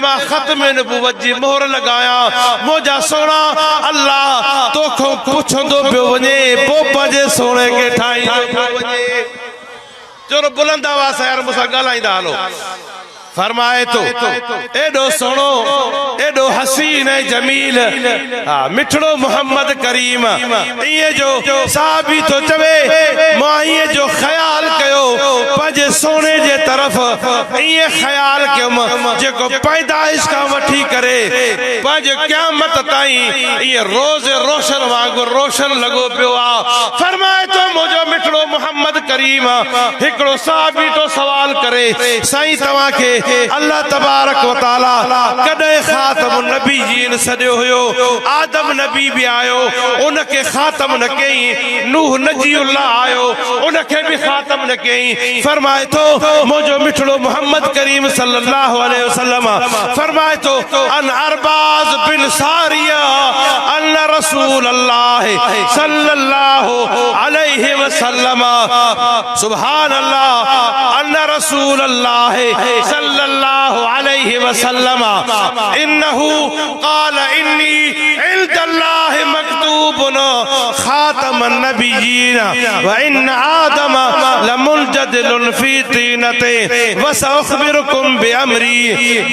मां खत्म नबूवत जी मोहर लगाया मुझा सोना अल्लाह तोखो पुछंदो पियो वने पो पंहिंजे सोने के ठाई चलो बुलंद आवाज़ यार मुसा गालाइंदा हलो फरमाए तो एडो सोनो एडो हसीन है जमील मिठड़ो मोहम्मद करीम ये जो साहबी तो चवे मां ये जो ख्याल कयो पंहिंजे सोने जे तरफ ये ख्याल कयो जेको पैदाइश का वठी करे पंहिंजे क़यामत ताईं ये रोज रोशन वांगुर रोशन लगो पियो आ फरमाए तो मुझो मिठड़ो मोहम्मद करीम हिकड़ो साहबी तो सवाल करे साईं तवा के अल्लाह तबारक व तआला कदे खातमुन नबीयीन सदयो हुयो आदम नबी भी आयो उनके खातम न कई नूह नजीउल्लाह आयो उनके भी खातम न कई फरमाए तो मुझो मिठड़ो मोहम्मद करीम सल्लल्लाहु अलैहि वसल्लम फरमाए तो अन अरबाज बिन सारिया अन्न रसूल अल्लाह सल्लल्लाहु अलैहि वसल्लम सुभान अल्लाह अन्न रसूल अल्लाह सल्लल्लाहु अलैहि वसल्लम इन्नहु क़ाल इन्नी इंदल्लाहि मक्तूबुन खातमन नबिय्यीन व इन आदम लमुलजदिलुन फी तीनते व सअखबिरुकुम बिअमरी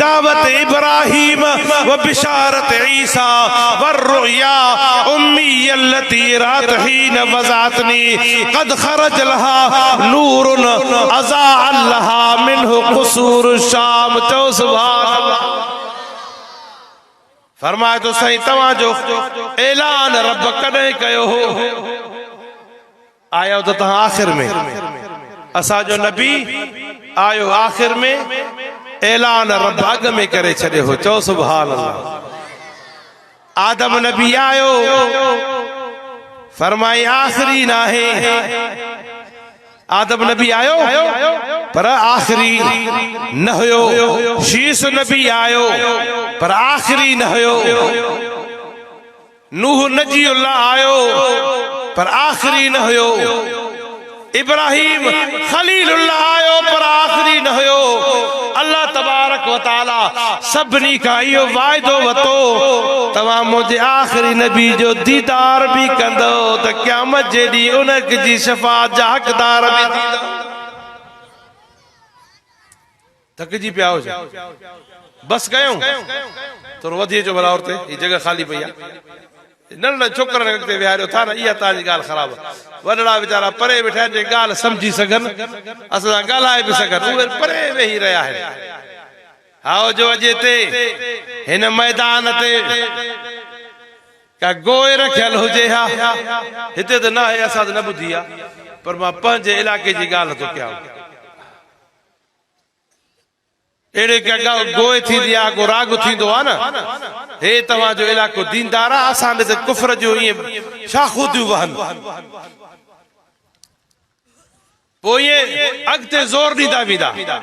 दावत इब्राहीम व बिशारत ईसा व रुया उम्मी अल्लती रात हीन वज़ातनी क़द खरज लहा नूरुन अज़ा लहा मिन्हु क़ुसूर शाम चो सुभान अल्लाह फरमाए तो सही तवा जो ऐलान रब कदे कयो हो आयो तो तहां आखिर में असा जो नबी आयो आखिर में ऐलान रब अग में करे छड़े हो चो सुभान अल्लाह आदम नबी आयो फरमाई आखिरी ना है आदम नबी आयो पर आखिरी न हुयो शीस नबी आयो पर आखिरी न हुयो नूह नजीउल्लाह आयो पर आखिरी न हुयो इब्राहीम खलीलुल्लाह आयो पर आखिरी न हुयो अल्लाह तबारक व तआला सबनी का यो वायदो वतो तमाम मुझे आखिरी नबी जो दीदार भी कंदो त क़यामत जेडी उनक जी शफाअत जा हकदार भी थींदो थक जी पिया हो बस गयो तो वधी जो भला औरते ये जगह खाली पई नंढा छोकरन अॻिते विहारियो था न इहा तव्हांजी ॻाल्हि ख़राब वॾड़ा वीचारा परे वेठा जे ॻाल्हि सम्झी सघनि असां ॻाल्हाए बि सघनि उहे परे वेही रहिया आहिनि हाओ जो अॼु हिते हिन मैदान ते का गोए रखियल हुजे हा हिते त न आहे असां त न ॿुधी आहे पर मां पंहिंजे इलाइक़े जी ॻाल्हि थो कयां एड़े का गोए थींदी आहे को राग थींदो आहे न हे तव्हांजो इलाइक़ो दीनदार आहे असां ॾे त कुफर जो ईअं शाखूं थियूं वहनि पोइ ईअं अॻिते ज़ोर ॾींदा वेंदा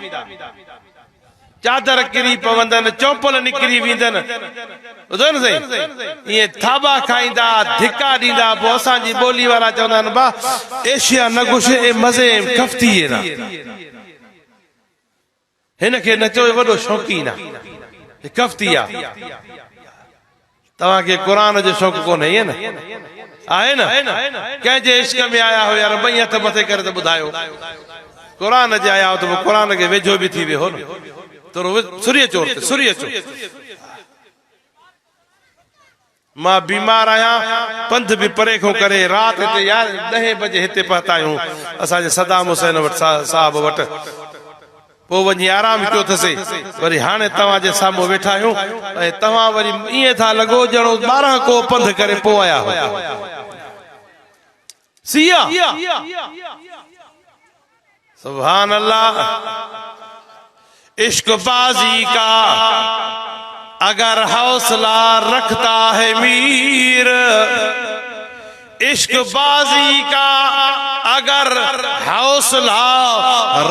चादर किरी पवंदनि चौपल निकिरी वेंदनि ॿुधो न साईं ईअं थाबा खाईंदा धिका ॾींदा पोइ असांजी ॿोली वारा चवंदा आहिनि बा एशिया न घुसे ए मज़े कफ़्ती ना हिनखे नचो वॾो शौक़ीन आहे कफ़्ती आहे तव्हांखे क़ुरान जो शौक़ कोन्हे ईअं न आहे न कंहिंजे इश्क में आया हो यार ॿई हथ मथे करे त ॿुधायो क़ुरान जे आया हो त पोइ क़ुरान खे वेझो बि थी वियो न तो सुरीअ चोर ते सुरीअ चोर मां बीमार आहियां पंध बि परे खां करे राति हिते यार 10 बजे हिते पहुता आहियूं असांजे सदाम हुसैन वटि साहब वटि पोइ वञी आराम कयो अथसि वरी हाणे तव्हांजे साम्हूं वेठा आहियूं ऐं तव्हां वरी ईअं था लॻो ॼणो 12 को पंध करे पोइ आया हो सिया सुभान अल्लाह इश्क बाजी का अगर हौसला रखता है मीर इश्क बाजी का अगर हौसला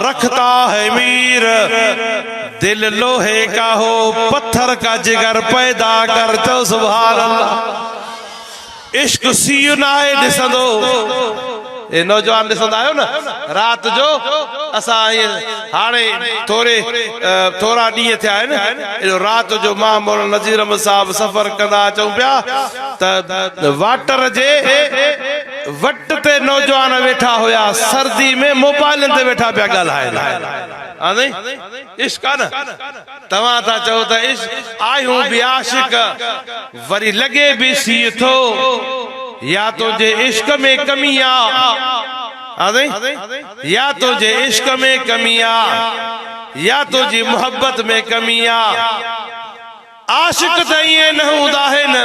रखता है मीर दिल लोहे का हो पत्थर का जिगर पैदा कर तो सुभान अल्लाह इश्क सीनाए ॾिसंदो ए नौजवान ॾिसंदा आहियो न रात जो असां हाणे थोरा ॾींहं थिया आहिनि रात जो मां मौलाना नज़ीर अहमद साहब सफ़र कंदा चऊं पिया त वाटर जे वट ते नौजवान वेठा हुया सर्दी में मोबाइल ते वेठा पिया ॻाल्हाइनि इश्क आहे न तव्हां था चओ त इश्क आहियूं बि आशिक वरी लॻे बि सी थो या तुझे इश्क में कमी आ या तुझे इश्क में कमी आ या तुझी मोहब्बत में कमी आ आशिक त ईअं न हूंदा आहिनि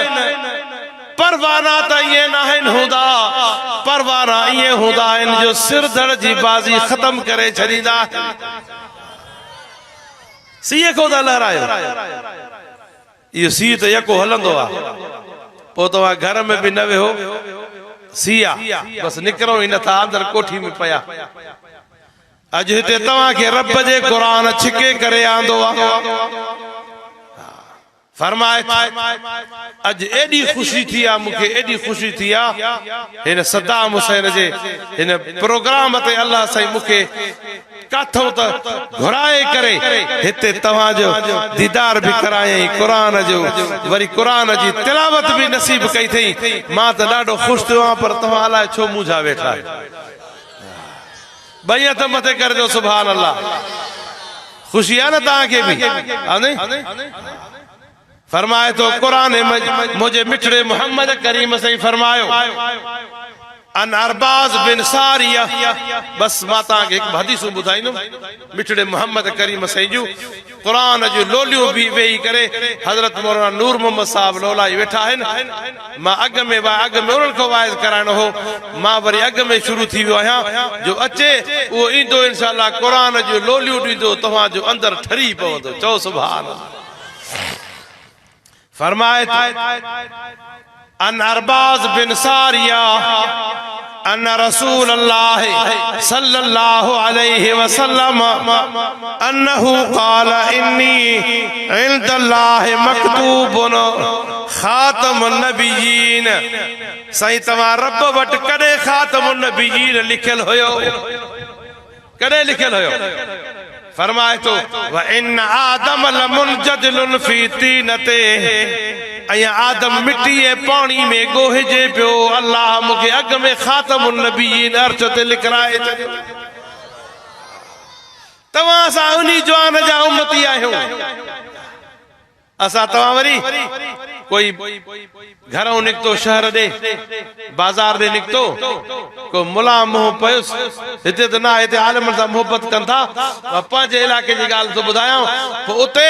परवाना त ईअं न आहिनि हूंदा परवाना ईअं हूंदा आहिनि जो सिर धड़ जी बाज़ी ख़त्म करे छॾींदा सीअ को त लहरायो इहो सीउ त यको हलंदो आहे पोइ तव्हां घर में बि न वेहो सीउ आहे बसि निकिरो ई नथा अंदरि कोठी में पिया अॼु हिते तव्हांखे रब जे क़ुरान छिके करे आंदो आहे फरमाए अज एडी खुशी थी आ मुखे एडी खुशी थी आ इन सद्दाम हुसैन जे इन प्रोग्राम ते अल्लाह सही मुखे काथो त घुराए करे हिते तव्हां जो दीदार भी कराई कुरान जो वरी कुरान जी तिलावत भी नसीब कई थई मां त ॾाढो खुश थियो पर तव्हां अलाए छो मुझा वेठा भैया त मथे कर जो सुभान अल्लाह खुशी आ न तव्हां के भी फरमाए तो कुरान मुझे मिठड़े मोहम्मद करीम से फरमायो अन अरबाज बिन सारिया बस माता के एक हदीस बुधाइनो मिठड़े मोहम्मद करीम से जो कुरान जो लोलियो भी वेही करे हजरत मौलाना नूर मोहम्मद साहब लोलाई वेठा है मां अग में उन्हनि को वाइज कराइणो हो मां वरी अग में शुरू थी वियो आहियां जो अचे वो ईंदो इंशाअल्लाह कुरान जो लोलियो ॾींदो तव्हां जो अंदर ठरी पवंदो चओ सुभान अल्लाह फरमाए अन अरबाज बिन सारिया अन रसूल अल्लाह सल्लल्लाहु अलैहि वसल्लम अन्नहु क़ाल इन्नी इंदल्लाहि मक्तूबुन खातमुन नबिय्यीन सही तव्हां रब वट कॾहिं खातमुन नबिय्यीन लिखियल हुयो कॾहिं लिखियल हुयो फरमाए तो व इन आदम लमुनजदिलुन फी तीनते अया आदम मिट्टी ए पानी में गोहजे पियो अल्लाह मुके अग में खातमुन नबिय्यीन अर्श ते लिखराए तवां सा उनी जवान जा उम्मती आहियो असा तवां वरी कोई घरों निकतो शहर दे बाजार दे निकतो को मुला मोह पयुस हिते त ना हिते आलम सां मोहब्बत कन था पंहिंजे इलाके जी ॻाल्हि तो ॿुधायां पोइ उते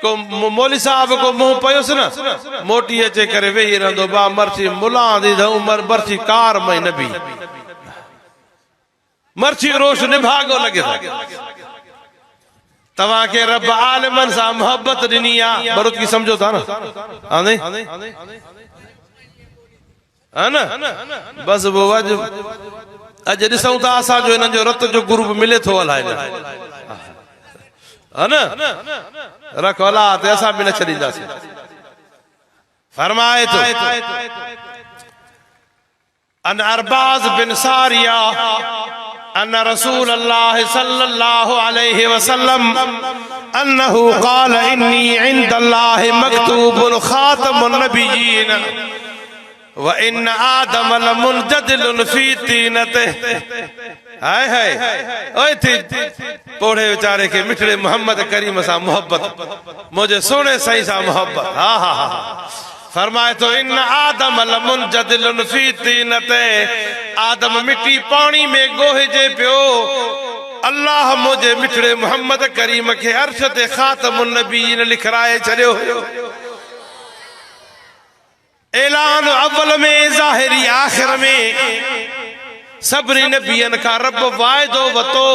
को मौली साहब को मोह पयुस न मोटी अचे करे वेही रहंदो बा मर्ची मुला दी उमर बर्ची कार में नबी मर्ची रोश निभागो लगे तवा के रब आलमन सा मोहब्बत दिनी आ बरुत की समझो था ना आने है ना बस वो अज ॾिसूं था असां जो इन जो रत जो ग्रुप मिले थो हलाए है ना रख औलाद ऐसा भी न छॾींदासीं फरमाए तो अन अरबाज बिन सारिया अन रसूल अल्लाह सल्लल्लाहु अलैहि वसल्लम अन्नहु क़ाल इन्नी इंदल्लाहि मक्तूबुन खातमुन नबिय्यीन व इन आदम लमुनजदिलुन फी तीनते हाय हाय ओए थी पोड़े बेचारे के मिठड़े मोहम्मद करीम सा मोहब्बत मुझे सोने सही सा मोहब्बत हा हा हा फरमाए तो इन आदम लमुनजदिलुन फी तीनते आदम मिट्टी पानी में गोहजे पियो अल्लाह मुझे मिठड़े मोहम्मद करीम के अर्श ते खातमुन नबिय्यीन लिखराए छड़ियो ऐलान अव्वल में ज़ाहिरी आखिर में सभनी नबियन का रब वायदो वतो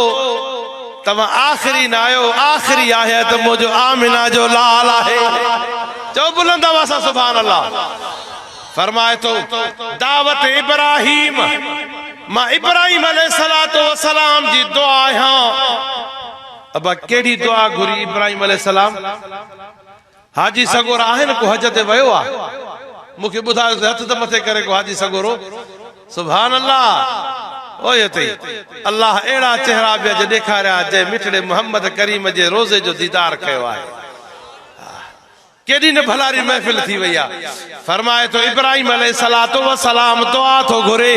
तवा आखिरी ना आयो आखिरी आहे तो मुझो आमिना जो लाल आहे जो बुलंद आवाज़ सुभान अल्लाह फरमाए तो दावत इब्राहिम मां इब्राहिम अलैहिस्सलातु वस्सलाम जी दुआ हां अब केड़ी दुआ घुरी इब्राहिम अलैहिस्सलाम हाजी सगोर आहे न को हज ते वयो आ मुखे बुधायो हथ त मथे करे को हाजी सगोरो सुभान अल्लाह। ओ यते अल्लाह एड़ा चेहरा बि अॼु ॾेखारिया जे मिठड़े मोहम्मद करीम जे रोज़े जो दीदार कयो आहे। केॾी न भलारी महफ़िल थी वई आहे। फरमाए तो इब्राहिम अलैहिस्सलातु व सलाम दुआ तो घुरे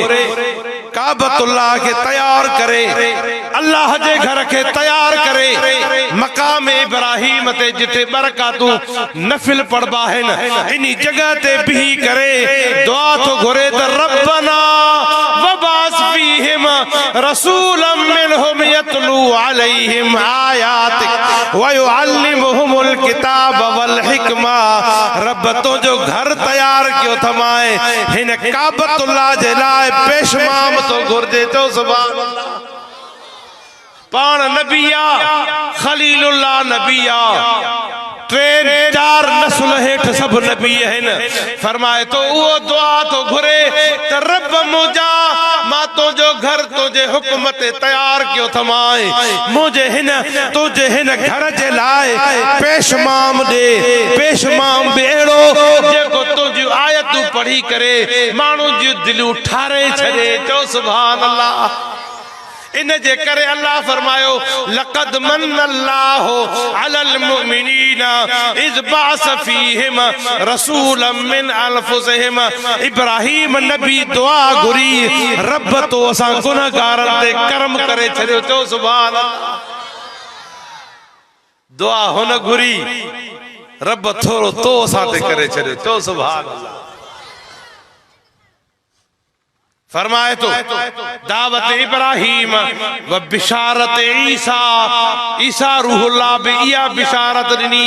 काबतुल्लाह के तैयार करे, अल्लाह जे घर के तैयार करे, मकाम इब्राहिम ते जिथे बरकातू नफिल पढ़बा आहिन इनी जगह ते बिही करे दुआ तो घुरे त रब्बना वबास फीहिम रसूलन मिनहुम यतलू अलैहिम आयातिक व युअल्लिमुहुमुल किताब वल हिकमा। रब तो जो घर तैयार कियो थमाए हिन काबतुल्लाह जे लाए पेशमाम तो घुर्जे तो सुभान अल्लाह। पाण नबिया खलीलुल्लाह नबिया ट्रेन चार नस्ल हेठ सब नबी हैं। फरमाए तो वो दुआ तो घुरे त रब मुझा मां तो जो घर तुझे हुक्म ते तैयार कियो थमाए मुझे हिन तुझे हिन घर जे लाए पेशमाम दे। पेशमाम बेड़ो जेको तुझी आयतूं पढ़ी करे मानू जी दिलू ठारे छड़े तो सुभान अल्लाह। इन जे करे अल्लाह फरमायो लक़द मन्नल्लाहु अलल मुमिनीना इज़ बास फीहिम रसूलन मिन अनफुसिहिम। इब्राहिम नबी दुआ घुरी रब तो असां गुनहगारन ते करम करे छड़ियो तो सुभान अल्लाह। दुआ हुन घुरी रब थोरो तो असां ते करे छड़ियो तो सुभान अल्लाह। फरमाए तो दावत इब्राहिम व बिशारत ईसा, ईसा रूहुल्लाह बि इया बिशारत ॾिनी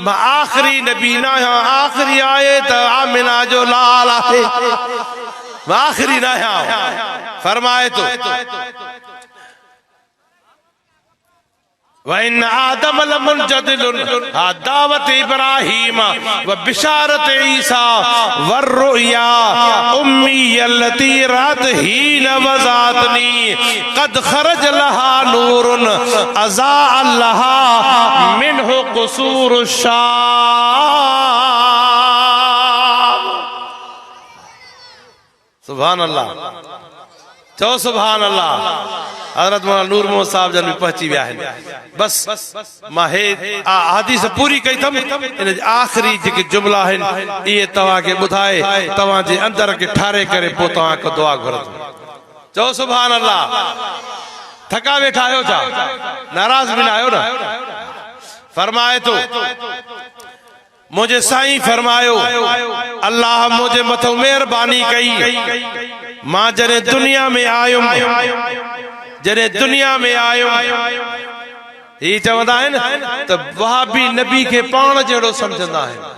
आखिरी नबी ना आखिरी आए त आमिना जो लाल आहे आखिरी ना फरमाए तो वइन आदम लमुनजदिलुन दावत इब्राहिम व बिशारत ईसा वर्रुया उम्मी अल्लती रात ही नवजातनी कद खरज लहा नूरुन अज़ा अल्लाहा मिनहु कुसूर शाम। सुभान अल्लाह चो सुभान अल्लाह। हजरत मौलाना नूर मोहम्मद साहब जन भी पहुंची विया है। बस मां हे हदीस पूरी कई थम इन आखिरी जेके जुमला है ये तवा के बुधाए तवा जे अंदर के ठारे करे पो तवा को दुआ घुरत चो सुभान अल्लाह। थका वेठा आयो छा नाराज भी ना आयो ना। फरमाए तो मुझे साईं फरमायो अल्लाह मुझे मथो मेहरबानी कई मां जने दुनिया में आयो जने दुनिया में आयो ही चवंदा आहिनि त वहाबी नबी के पाण जहिड़ो समझंदा आहिनि।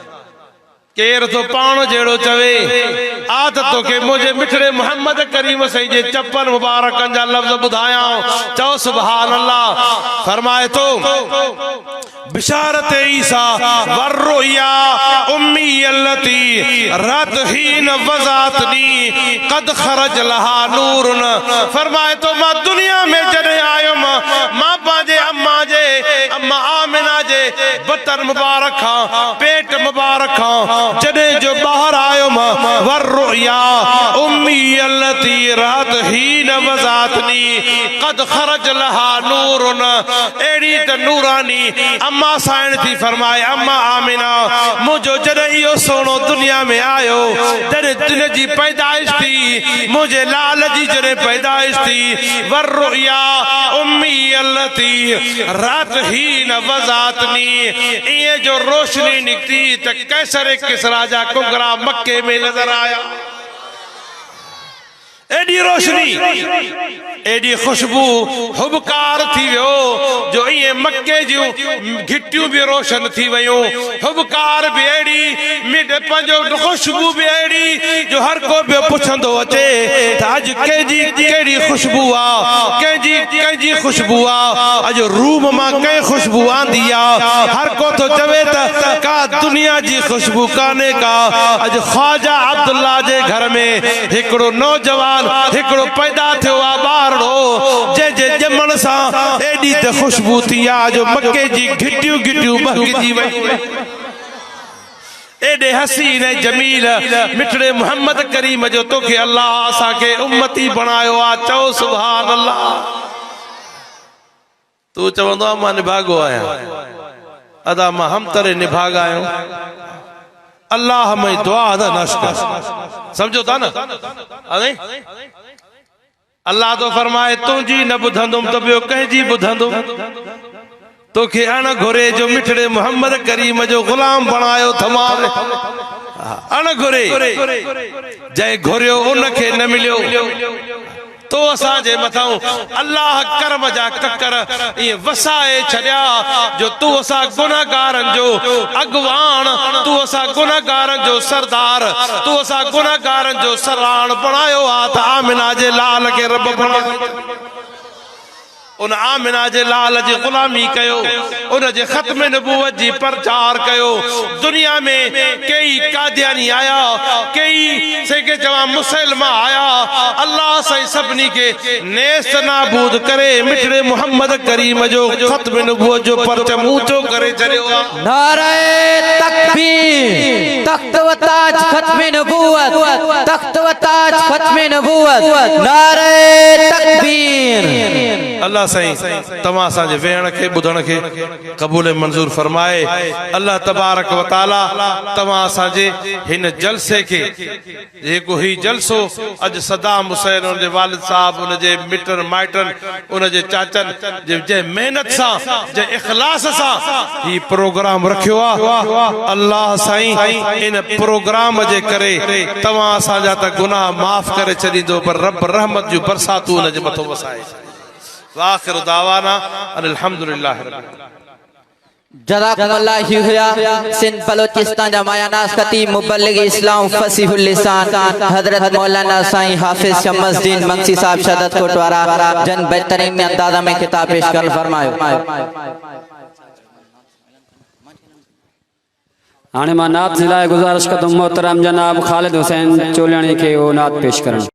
केर तो पाण जहिड़ो चवे आदत के मुझे मिठड़े मोहम्मद करीम सही जे चप्पल मुबारकन जा लफ्ज बुधाया चो सुभान अल्लाह। फरमाए तो बिशारत ईसा वर्रुया उम्मी अल्लती रातहीन वजातनी कद खरज लहा नूरुन। फरमाए तो मां दुनिया में जने आयो मां पाजे अम्मा आमिना जे बतन मुबारक पेट मुबारक जने जो बाहर आयो वर्रुया उम्मी अल्लती रातहीन वजातनी कद खरज लहा नूरुन। एड़ी त नूरानी अम्मा साइण थी फरमाए अम्मा आमिना मुझो जॾहिं इहो सोनो दुनिया में आयो जॾहिं दिन जी पैदाइश थी मुझे लाल जी जॾहिं पैदाइश थी वर्रुया उम्मी अल्लती रातहीन वजातनी इए जो रोशनी निकती त कैसर किसरा जा कुंगरा मक्के में नजर आया। एडी रोशनी एडी खुशबू हुबकार थी वो जो ये मक्के जो घिटियों भी रोशन थी वयो हुबकार भी एडी मिड पंजो खुशबू भी एडी जो हर को भी पुछंदो अचे आज केजी केडी खुशबू आ केजी खुशबू आ आज रूम मां के खुशबू आंदी आ हर को तो चवे त का दुनिया जी खुशबू काने का। आज ख्वाजा अब्दुल्ला जे घर में एकड़ो नौजवान हिकड़ो पैदा थियो आ बारड़ो जे जे जमण सा एडी त खुशबू थी आ जो मक्के जी घिटियूं घिटियूं महकजी वई एडे हसीन ऐं जमील मिठड़े मोहम्मद करीम जो तोखे अल्लाह असा के उम्मती बनायो आ। चओ सुभान अल्लाह। तू चवंदो मां निभागो आया अदा मां हम तरे निभाग आयो। अल्लाह में दुआ अदा नशकर समझो था ना। अरे अल्लाह तो फरमाए तुझी न बुधंदुम तो बियो कंहिंजी बुधंदुम। तोखे अण घुरे जो मिठड़े मोहम्मद करीम जो गुलाम बनायो थमाल। अण घुरे जै घुरियो उनखे न मिलियो। तो असांजे मथां अल्लाह करम जा ककर ये वसाए छड़िया जो तू असा गुनाहगारन जो अगवान, तू असा गुनाहगारन जो सरदार, तू असा गुनाहगारन जो सराण बनायो आ। त आमिना जे लाल के रब बनायो। उन आमिना जे लाल जी गुलामी कयो, उन जे खत्म नबूवत जी प्रचार कयो। दुनिया में कई कादियानी आया, कई से के जवा मुसलमान आया। अल्लाह से सबनी के नेस्त नाबूद करे मिठड़े मोहम्मद करीम जो खत्म नबूवत जो परचम ऊंचो करे छड़ियो। नारे तकबीर, तख्त व ताज खत्म नबूवत, तख्त व ताज खत्म नबूवत। नारे तकबीर। अल्लाह साईं तमां असांजे वेहण खे ॿुधण खे क़बूल मंज़ूर फरमाए। अल्लाह तबारक व ताला तमां असांजे हिन जलसे खे जेको ही जलसो अॼु सदाम हुसैन उन जे वालिद साहब उन जे मिटन माइटन उन जे चाचन जे मेहनत सां जे इख़लास सां ही प्रोग्राम रखियो आहे। अल्लाह साईं इन प्रोग्राम जे करे तमां असांजा त गुनाह माफ़ करे छॾींदो, पर रब रहमत जूं बरसातूं उन जे मथो वसाए। वाखिर दावाना अल्हम्दुलिल्लाह रब्बिल आलमीन। जज़ाकुमुल्लाह शुक्रिया। सिंध बलोचिस्तान जा मायानास खतीब मुबल्लिग इस्लाम फसीहुल लिसान हजरत मौलाना साईं हाफिज शमसदीन मंगसी साहब शदत कोटवारा जन बेहतरीन अंदाज़ में खिताब पेश कर फरमायो। हाणे मां नात जे लाइ गुज़ारिश कंदुमि मोहतरम जनाब ख़ालिद हुसैन चोलियाणी के वो नात पेश करण।